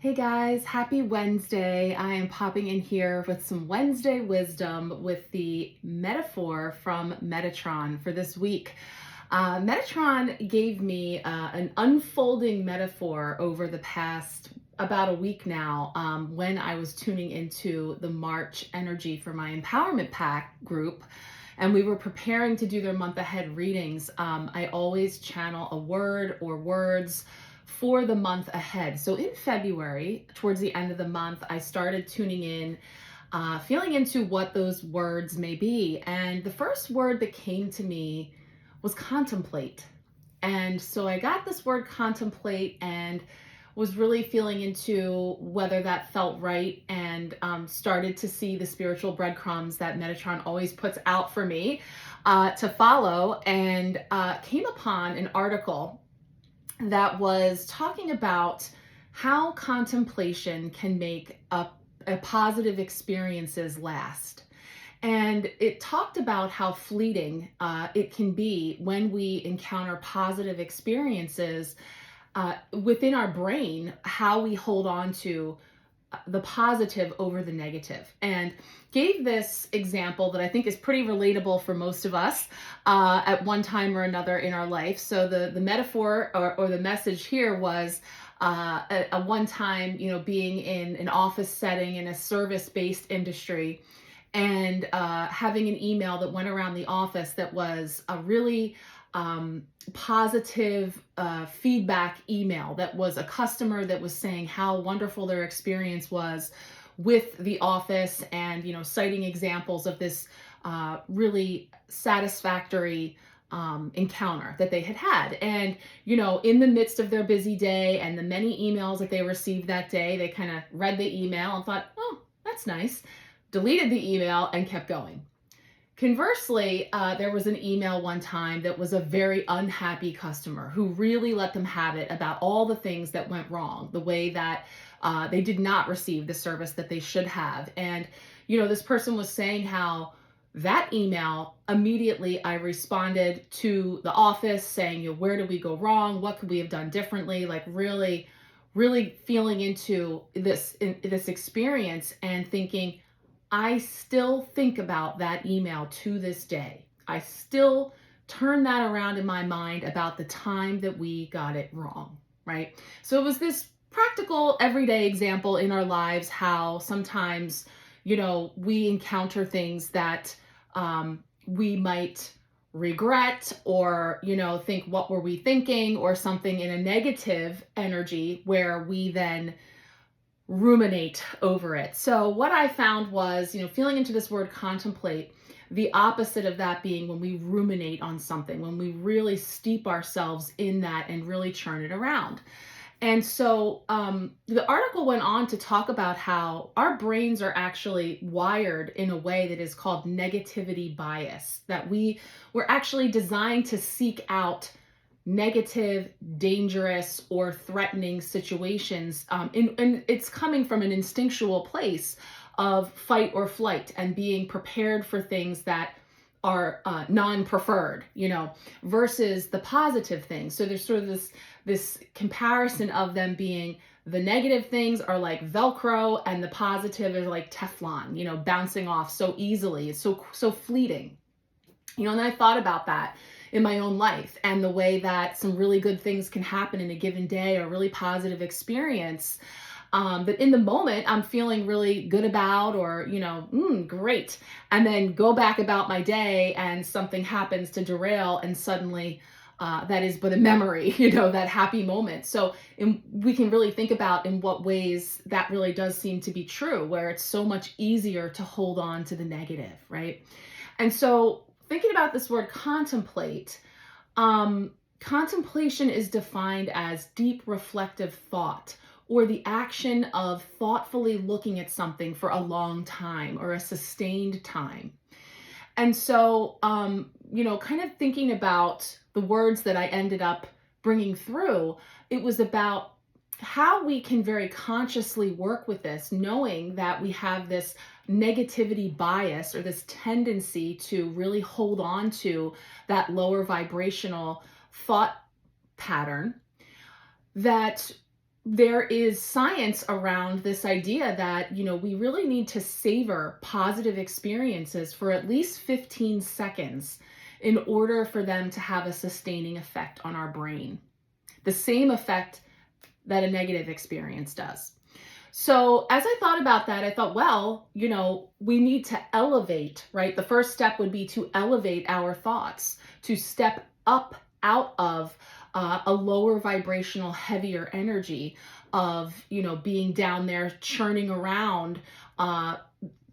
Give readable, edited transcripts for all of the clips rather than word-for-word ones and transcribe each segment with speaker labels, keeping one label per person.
Speaker 1: Hey guys, happy Wednesday. I am popping in here with some Wednesday wisdom with the metaphor from Metatron for this week. Metatron gave me an unfolding metaphor over the past about a week now when I was tuning into the March energy for my Empowerment Pack group. And we were preparing to do their month ahead readings. I always channel a word or words for the month ahead. So in February, towards the end of the month, I started tuning in, feeling into what those words may be. And the first word that came to me was contemplate. And so I got this word contemplate and was really feeling into whether that felt right, and started to see the spiritual breadcrumbs that Metatron always puts out for me to follow, and came upon an article that was talking about how contemplation can make a positive experiences last. And it talked about how fleeting it can be when we encounter positive experiences within our brain, how we hold on to the positive over the negative, and gave this example that I think is pretty relatable for most of us at one time or another in our life. So the metaphor or the message here was a one time, being in an office setting in a service-based industry, and having an email that went around the office that was a really positive feedback email, that was a customer that was saying how wonderful their experience was with the office, and citing examples of this really satisfactory encounter that they had had. And in the midst of their busy day and the many emails that they received that day, they kind of read the email and thought, oh, that's nice, deleted the email and kept going. Conversely, there was an email one time that was a very unhappy customer who really let them have it about all the things that went wrong, the way that they did not receive the service that they should have. And, this person was saying how that email, immediately I responded to the office saying, where did we go wrong? What could we have done differently? Like really, really feeling into this experience and thinking, I still think about that email to this day. I still turn that around in my mind about the time that we got it wrong, right? So it was this practical everyday example in our lives, how sometimes, we encounter things that we might regret, or, think, what were we thinking, or something in a negative energy where we then ruminate over it. So what I found was, feeling into this word contemplate, the opposite of that being when we ruminate on something, when we really steep ourselves in that and really churn it around. And so the article went on to talk about how our brains are actually wired in a way that is called negativity bias, that we're actually designed to seek out negative, dangerous, or threatening situations. And it's coming from an instinctual place of fight or flight and being prepared for things that are non-preferred, versus the positive things. So there's sort of this comparison of them being, the negative things are like Velcro and the positive is like Teflon, bouncing off so easily. It's so fleeting. And I thought about that in my own life, and the way that some really good things can happen in a given day, or really positive experience that in the moment I'm feeling really good about, or, great. And then go back about my day and something happens to derail, and suddenly that is but a memory, that happy moment. So we can really think about in what ways that really does seem to be true, where it's so much easier to hold on to the negative, right? And so thinking about this word contemplate, contemplation is defined as deep reflective thought, or the action of thoughtfully looking at something for a long time or a sustained time. And so, kind of thinking about the words that I ended up bringing through, it was about how we can very consciously work with this, knowing that we have this negativity bias, or this tendency to really hold on to that lower vibrational thought pattern, that there is science around this idea that, we really need to savor positive experiences for at least 15 seconds in order for them to have a sustaining effect on our brain. The same effect that a negative experience does. So as I thought about that, I thought, well, we need to elevate, right? The first step would be to elevate our thoughts, to step up out of a lower vibrational, heavier energy of, being down there churning around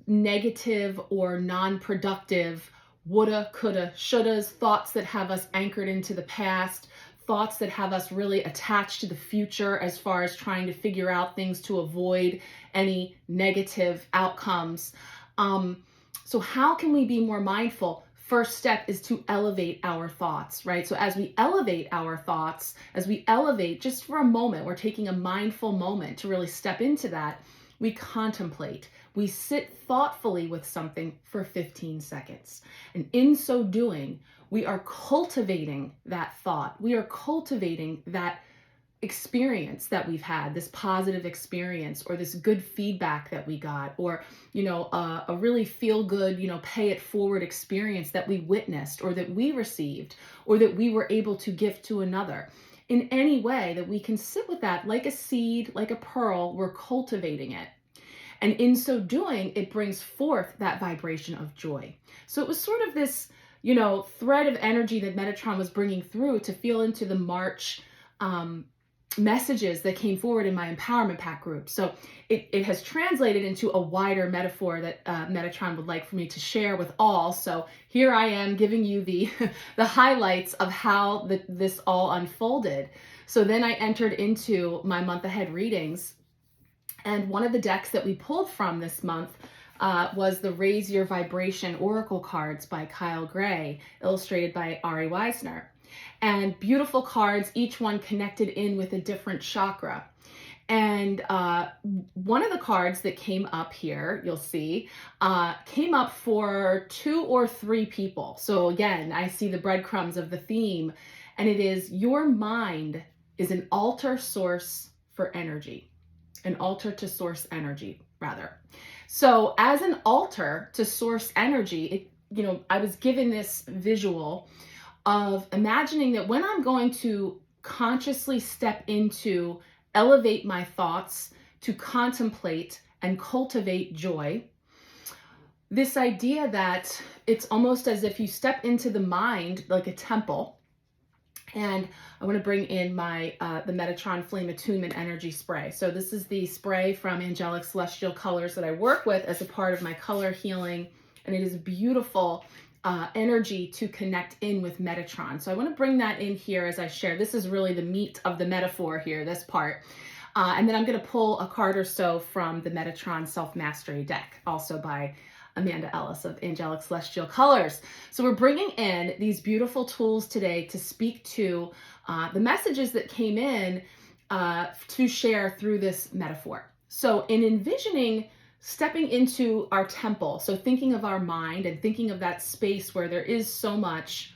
Speaker 1: negative or non-productive woulda, coulda, shouldas, thoughts that have us anchored into the past, thoughts that have us really attached to the future as far as trying to figure out things to avoid any negative outcomes. So how can we be more mindful? First step is to elevate our thoughts, right? So as we elevate our thoughts, as we elevate just for a moment, we're taking a mindful moment to really step into that. We contemplate. We sit thoughtfully with something for 15 seconds. And in so doing, we are cultivating that thought. We are cultivating that experience that we've had, this positive experience, or this good feedback that we got, or a really feel good, pay it forward experience that we witnessed, or that we received, or that we were able to gift to another. In any way that we can sit with that like a seed, like a pearl, we're cultivating it. And in so doing, it brings forth that vibration of joy. So it was sort of this, thread of energy that Metatron was bringing through to feel into the March messages that came forward in my empowerment pack group. So it has translated into a wider metaphor that Metatron would like for me to share with all. So here I am giving you the highlights of how this all unfolded. So then I entered into my month ahead readings, and one of the decks that we pulled from this month was the Raise Your Vibration Oracle cards by 𝗠𝗲𝘁𝗵, illustrated by Ari Weisner. And beautiful cards, each one connected in with a different chakra. And one of the cards that came up here, you'll see, came up for 2 or 3 people. So again, I see the breadcrumbs of the theme, and it is your mind is an altar source for energy. An altar to source energy, rather. So as an altar to source energy, I was given this visual of imagining that when I'm going to consciously step into, elevate my thoughts, to contemplate and cultivate joy, this idea that it's almost as if you step into the mind like a temple. And I want to bring in my the Metatron Flame Attunement Energy Spray. So this is the spray from Angelic Celestial Colors that I work with as a part of my color healing. And it is beautiful energy to connect in with Metatron. So I want to bring that in here as I share. This is really the meat of the metaphor here, this part. And then I'm going to pull a card or so from the Metatron Self-Mastery deck, also by Amanda Ellis of Angelic Celestial Colors. So we're bringing in these beautiful tools today to speak to the messages that came in to share through this metaphor. So in envisioning stepping into our temple, so thinking of our mind and thinking of that space where there is so much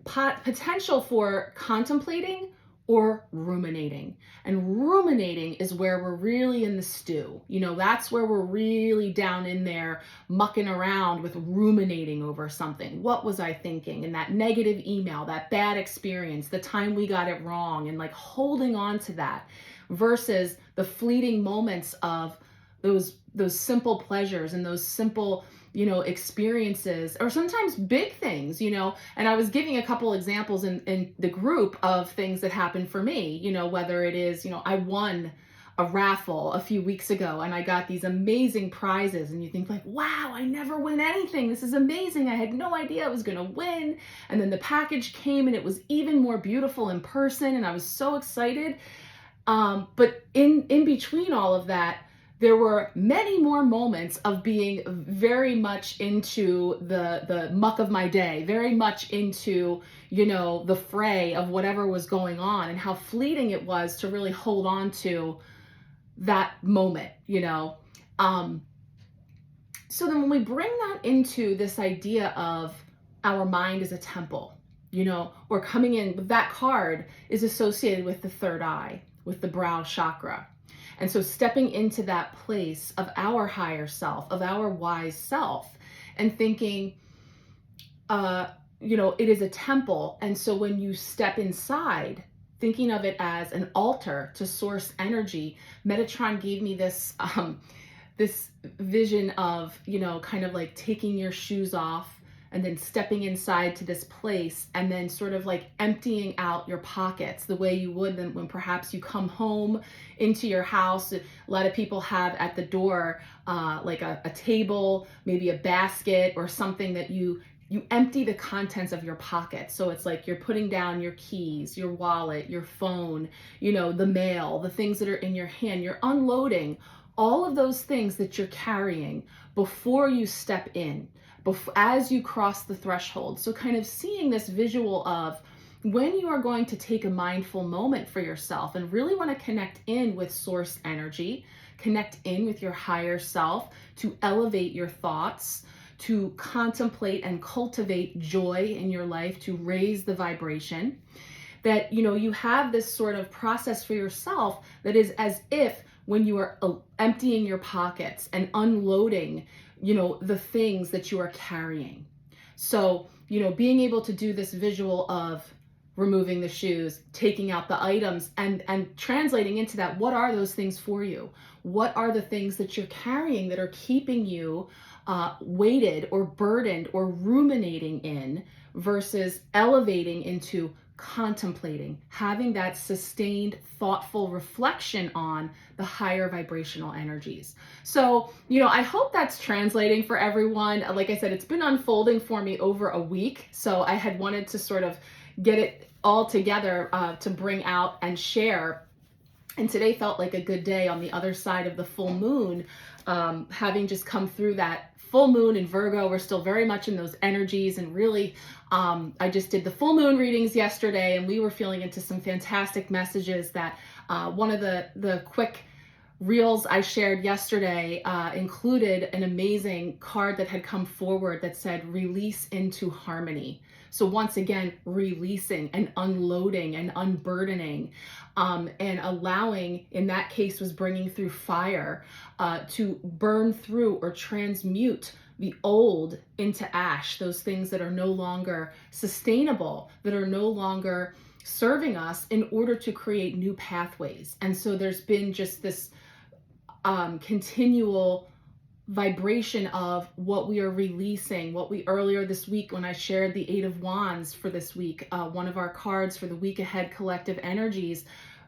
Speaker 1: potential for contemplating or ruminating. And ruminating is where we're really in the stew. That's where we're really down in there mucking around with ruminating over something. What was I thinking? And that negative email, that bad experience, the time we got it wrong, and like holding on to that versus the fleeting moments of those simple pleasures and those simple experiences, or sometimes big things, and I was giving a couple examples in the group of things that happened for me, whether it is, I won a raffle a few weeks ago and I got these amazing prizes, and you think like, wow, I never win anything. This is amazing. I had no idea I was going to win. And then the package came and it was even more beautiful in person, and I was so excited. But in between all of that, there were many more moments of being very much into the muck of my day, very much into, the fray of whatever was going on, and how fleeting it was to really hold on to that moment, So then when we bring that into this idea of our mind as a temple, or coming in with that card is associated with the third eye. with the brow chakra. And so stepping into that place of our higher self, of our wise self, and thinking, it is a temple. And so when you step inside, thinking of it as an altar to source energy, Metatron gave me this this vision of, kind of like taking your shoes off and then stepping inside to this place and then sort of like emptying out your pockets the way you would when perhaps you come home into your house. A lot of people have at the door like a table, maybe a basket or something that you empty the contents of your pocket. So it's like you're putting down your keys, your wallet, your phone, the mail, the things that are in your hand. You're unloading all of those things that you're carrying before you step in, as you cross the threshold. So kind of seeing this visual of when you are going to take a mindful moment for yourself and really want to connect in with source energy, connect in with your higher self to elevate your thoughts, to contemplate and cultivate joy in your life, to raise the vibration, that you have this sort of process for yourself that is as if when you are emptying your pockets and unloading the things that you are carrying. So being able to do this visual of removing the shoes, taking out the items, and translating into that, what are those things for you? What are the things that you're carrying that are keeping you weighted or burdened or ruminating in, versus elevating into contemplating, having that sustained, thoughtful reflection on the higher vibrational energies. So, I hope that's translating for everyone. Like I said, it's been unfolding for me over a week. So I had wanted to sort of get it all together to bring out and share. And today felt like a good day on the other side of the full moon, having just come through that full moon in Virgo. We're still very much in those energies, and really, I just did the full moon readings yesterday, and we were feeling into some fantastic messages that one of the quick reels I shared yesterday included an amazing card that had come forward that said, release into harmony. So once again, releasing and unloading and unburdening, and allowing, in that case was bringing through fire, to burn through or transmute the old into ash, those things that are no longer sustainable, that are no longer serving us, in order to create new pathways. And so there's been just this continual vibration of what we are releasing, what we earlier this week when I shared the 8 of Wands for this week, one of our cards for the week ahead collective energies,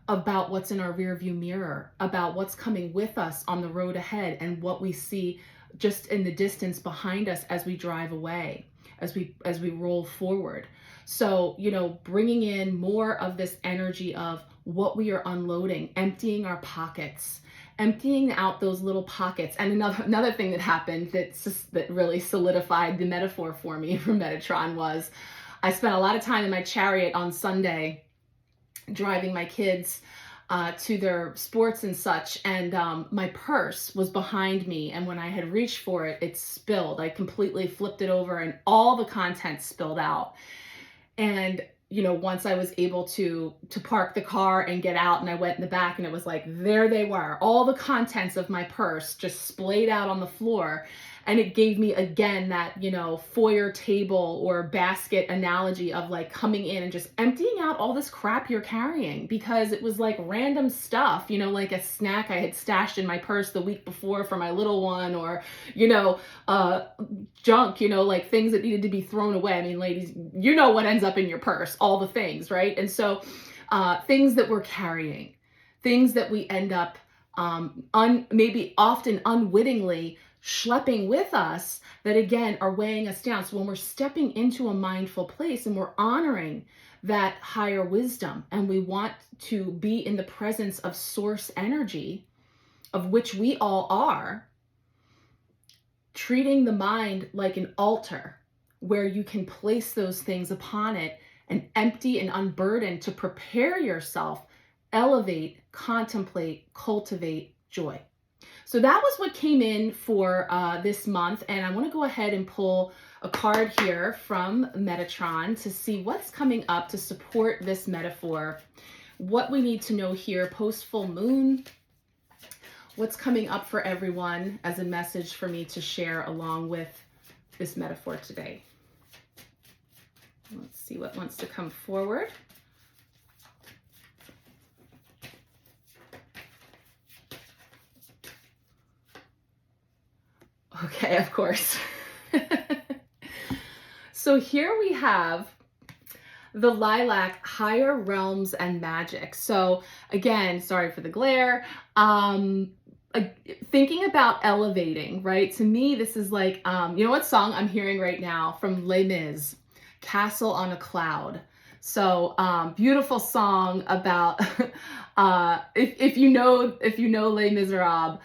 Speaker 1: about what's in our rear view mirror, about what's coming with us on the road ahead, and what we see just in the distance behind us as we drive away, as we roll forward. So, bringing in more of this energy of what we are unloading, emptying our pockets, emptying out those little pockets. And another thing that happened that really solidified the metaphor for me from Metatron was, I spent a lot of time in my chariot on Sunday driving my kids to their sports and such, and my purse was behind me, and when I had reached for it, it spilled. I completely flipped it over and all the contents spilled out. And once I was able to park the car and get out, and I went in the back, and it was like, there they were, all the contents of my purse just splayed out on the floor. And it gave me again that, foyer table or basket analogy of like coming in and just emptying out all this crap you're carrying, because it was like random stuff, like a snack I had stashed in my purse the week before for my little one, or, junk, like things that needed to be thrown away. I mean, ladies, what ends up in your purse, all the things, right? And so things that we're carrying, things that we end up maybe often unwittingly schlepping with us, that again are weighing us down. So when we're stepping into a mindful place and we're honoring that higher wisdom, and we want to be in the presence of source energy, of which we all are, treating the mind like an altar where you can place those things upon it and empty and unburden to prepare yourself, elevate, contemplate, cultivate joy. So that was what came in for this month. And I want to go ahead and pull a card here from Metatron to see what's coming up to support this metaphor what we need to know here post full moon, what's coming up for everyone as a message for me to share along with this metaphor today. Let's see what wants to come forward. Okay, of course. So here we have the lilac, higher realms and magic. So again, sorry for the glare. Thinking about elevating, right? To me, this is like, you know what song I'm hearing right now from 𝗠𝗲𝘁𝗵𝗵, Castle on a Cloud. So beautiful song about, if you know 𝗠𝗲𝘁𝗵𝗵,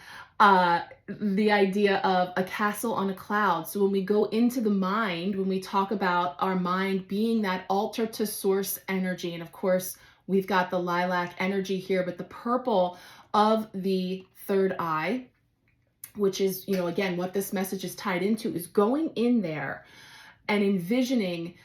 Speaker 1: the idea of a castle on a cloud. So when we go into the mind, when we talk about our mind being that altar to source energy, and of course we've got the lilac energy here, but the purple of the third eye, which is, you know, again, what this message is tied into, is going in there and envisioning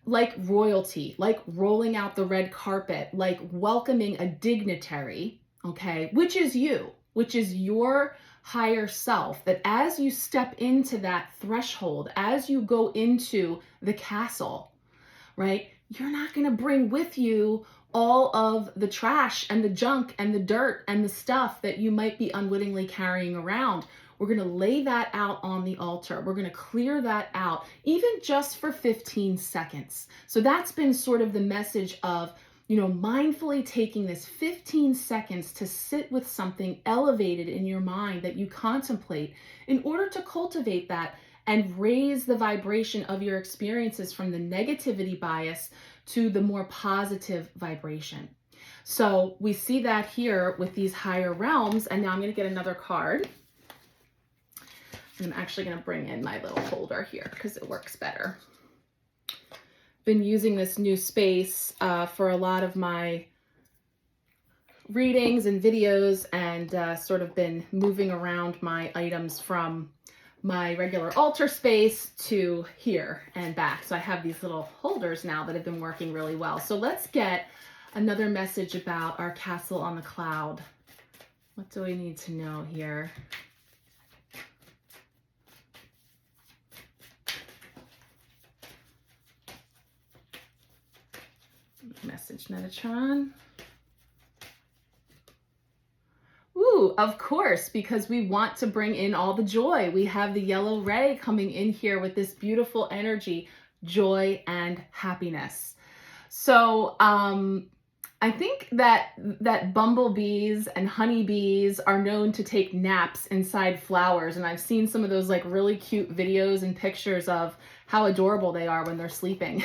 Speaker 1: like royalty, like rolling out the red carpet, like welcoming a dignitary, okay, which is you, which is your higher self, that as you step into that threshold, as you go into the castle, right, you're not going to bring with you all of the trash and the junk and the dirt and the stuff that you might be unwittingly carrying around. We're going to lay that out on the altar. We're going to clear that out, even just for 15 seconds. So that's been sort of the message of, you know, mindfully taking this 15 seconds to sit with something elevated in your mind that you contemplate in order to cultivate that and raise the vibration of your experiences from the negativity bias to the more positive vibration. So we see that here with these higher realms. And now I'm going to get another card. I'm actually going to bring in my little holder here because it works better. Been using this new space for a lot of my readings and videos, and sort of been moving around my items from my regular altar space to here and back. So I have these little holders now that have been working really well. So let's get another message about our castle on the cloud. What do we need to know here? Message Metatron. Ooh, of course, because we want to bring in all the joy. We have the yellow ray coming in here with this beautiful energy, joy and happiness. So I think that bumblebees and honeybees are known to take naps inside flowers. And I've seen some of those like really cute videos and pictures of how adorable they are when they're sleeping.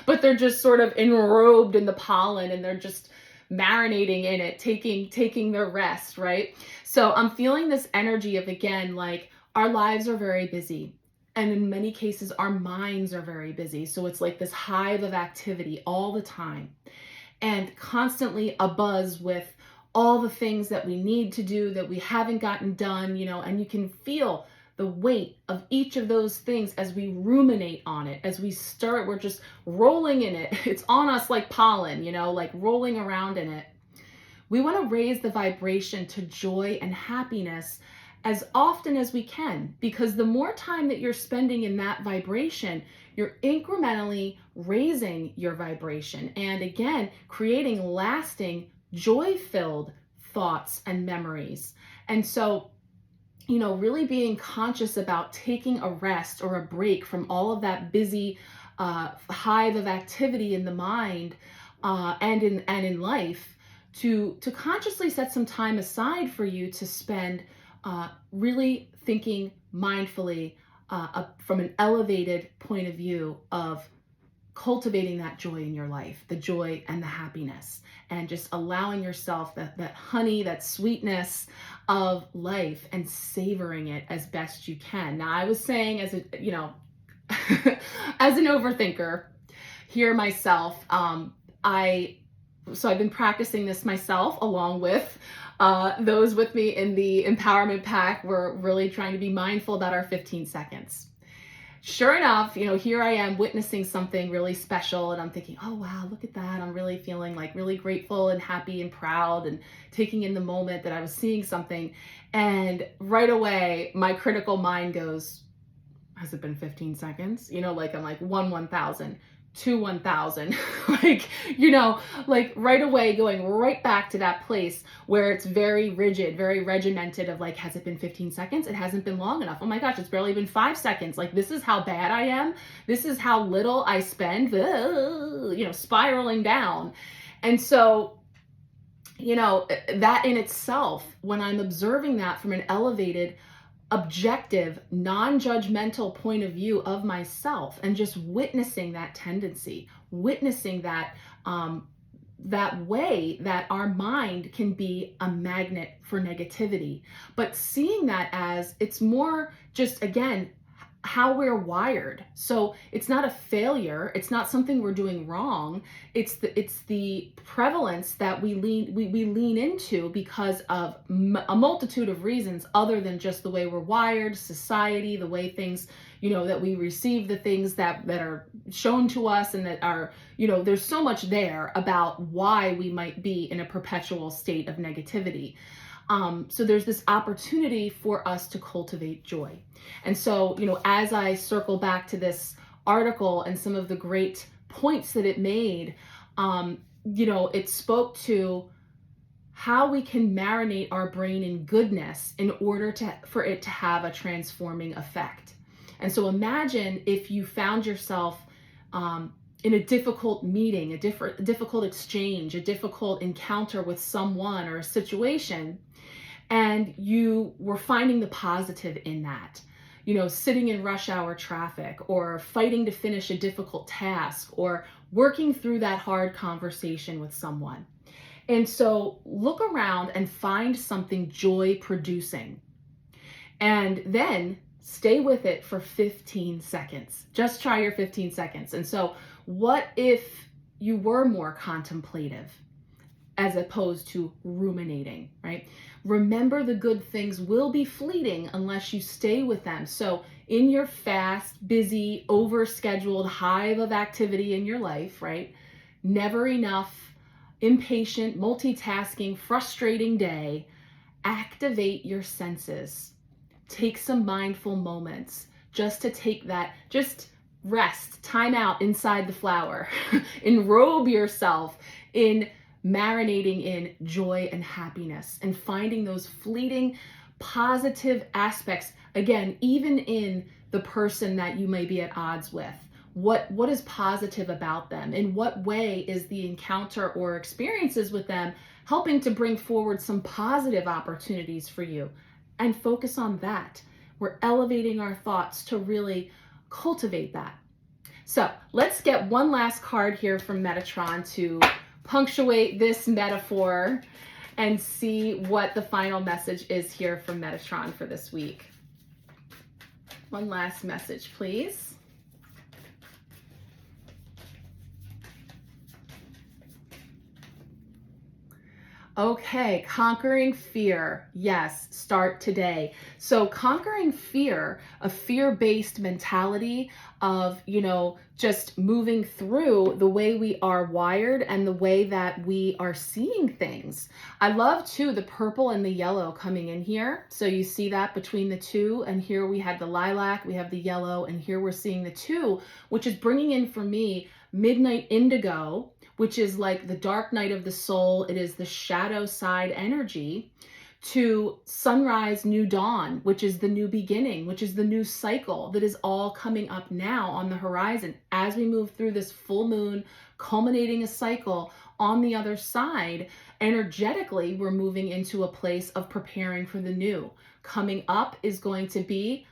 Speaker 1: But they're just sort of enrobed in the pollen and they're just marinating in it, taking their rest, right? So I'm feeling this energy of, again, like our lives are very busy. And in many cases, our minds are very busy. So it's like this hive of activity all the time and constantly abuzz with all the things that we need to do that we haven't gotten done, you know, and you can feel the weight of each of those things as we ruminate on it, as we stir it, we're just rolling in it. It's on us like pollen, you know, like rolling around in it. We want to raise the vibration to joy and happiness as often as we can, because the more time that you're spending in that vibration, you're incrementally raising your vibration and, again, creating lasting joy-filled thoughts and memories. And so, you know, really being conscious about taking a rest or a break from all of that busy hive of activity in the mind and in life, to consciously set some time aside for you to spend really thinking mindfully from an elevated point of view of cultivating that joy in your life, the joy and the happiness, and just allowing yourself that honey, that sweetness of life and savoring it as best you can. Now, I was saying, as a, you know, as an overthinker here myself, I've been practicing this myself along with those with me in the empowerment pack. We're really trying to be mindful about our 15 seconds. sure enough, here I am witnessing something really special, and I'm thinking, oh wow, look at that. I'm really feeling like really grateful and happy and proud and taking in the moment that I was seeing something. And right away, my critical mind goes, has it been 15 seconds? Like I'm like 1,000, 1,000, like, like right away going right back to that place where it's very rigid, very regimented of like, has it been 15 seconds? It hasn't been long enough. Oh my gosh, it's barely been 5 seconds. Like, this is how bad I am. This is how little I spend, spiraling down. And so, that in itself, when I'm observing that from an elevated, objective, non-judgmental point of view of myself, and just witnessing that tendency, witnessing that that way that our mind can be a magnet for negativity, but seeing that as it's more just, again, how we're wired. So it's not a failure. It's not something we're doing wrong. It's the prevalence that we lean into because of a multitude of reasons other than just the way we're wired, society, the way things, that we receive the things that are shown to us, and that are, there's so much there about why we might be in a perpetual state of negativity. So there's this opportunity for us to cultivate joy. And so, as I circle back to this article and some of the great points that it made, it spoke to how we can marinate our brain in goodness in order for it to have a transforming effect. And so imagine if you found yourself in a difficult meeting, a difficult exchange, a difficult encounter with someone or a situation, and you were finding the positive in that, sitting in rush hour traffic, or fighting to finish a difficult task, or working through that hard conversation with someone. And so look around and find something joy producing, and then stay with it for 15 seconds. Just try your 15 seconds. And so what if you were more contemplative as opposed to ruminating, right? Remember, the good things will be fleeting unless you stay with them. So in your fast, busy, overscheduled hive of activity in your life, right? Never enough, impatient, multitasking, frustrating day, activate your senses. Take some mindful moments just to take that, just rest, time out inside the flower, enrobe yourself in marinating in joy and happiness, and finding those fleeting positive aspects, again, even in the person that you may be at odds with. What is positive about them? In what way is the encounter or experiences with them helping to bring forward some positive opportunities for you? And focus on that. We're elevating our thoughts to really cultivate that. So let's get one last card here from Metatron to punctuate this metaphor and see what the final message is here from Metatron for this week. One last message, please. Okay, conquering fear. Yes, start today. So conquering fear, a fear-based mentality of, just moving through the way we are wired and the way that we are seeing things. I love too the purple and the yellow coming in here. So you see that between the two, and here we had the lilac, we have the yellow, and here we're seeing the two, which is bringing in for me midnight indigo, which is like the dark night of the soul. It is the shadow side energy, to sunrise, new dawn, which is the new beginning, which is the new cycle that is all coming up now on the horizon as we move through this full moon, culminating a cycle. On the other side, energetically, we're moving into a place of preparing for the new. Coming up is going to be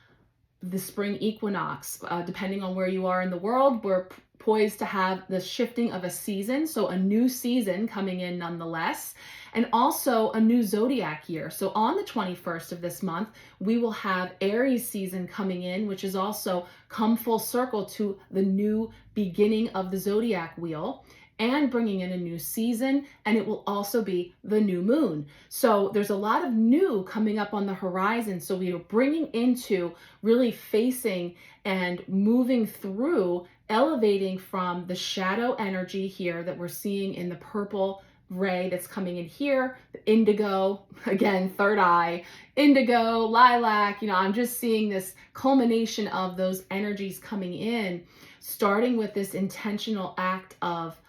Speaker 1: the spring equinox. Depending on where you are in the world, we're poised to have the shifting of a season, so a new season coming in nonetheless, and also a new zodiac year. So on the 21st of this month, we will have Aries season coming in, which is also come full circle to the new beginning of the zodiac wheel. and bringing in a new season, and it will also be the new moon. So there's a lot of new coming up on the horizon. So we are bringing into really facing and moving through, elevating from the shadow energy here that we're seeing in the purple ray that's coming in here, the indigo, again, third eye, indigo, lilac, I'm just seeing this culmination of those energies coming in, starting with this intentional act of,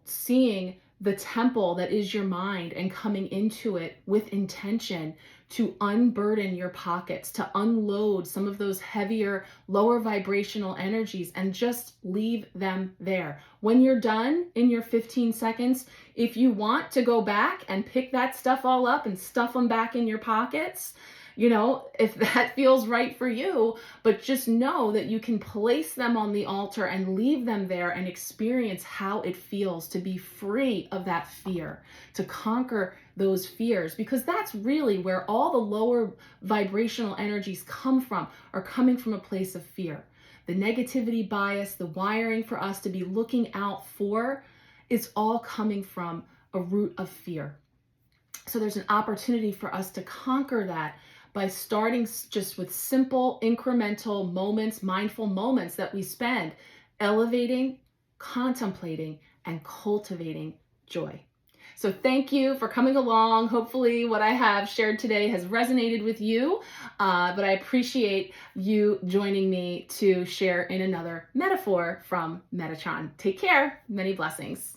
Speaker 1: seeing the temple that is your mind and coming into it with intention to unburden your pockets, to unload some of those heavier, lower vibrational energies and just leave them there. When you're done in your 15 seconds, if you want to go back and pick that stuff all up and stuff them back in your pockets, if that feels right for you, but just know that you can place them on the altar and leave them there and experience how it feels to be free of that fear, to conquer those fears, because that's really where all the lower vibrational energies are coming from a place of fear. The negativity bias, the wiring for us to be looking out for, it's all coming from a root of fear. So there's an opportunity for us to conquer that by starting just with simple incremental moments, mindful moments that we spend elevating, contemplating, and cultivating joy. So thank you for coming along. Hopefully what I have shared today has resonated with you, but I appreciate you joining me to share in another metaphor from Metatron. Take care. Many blessings.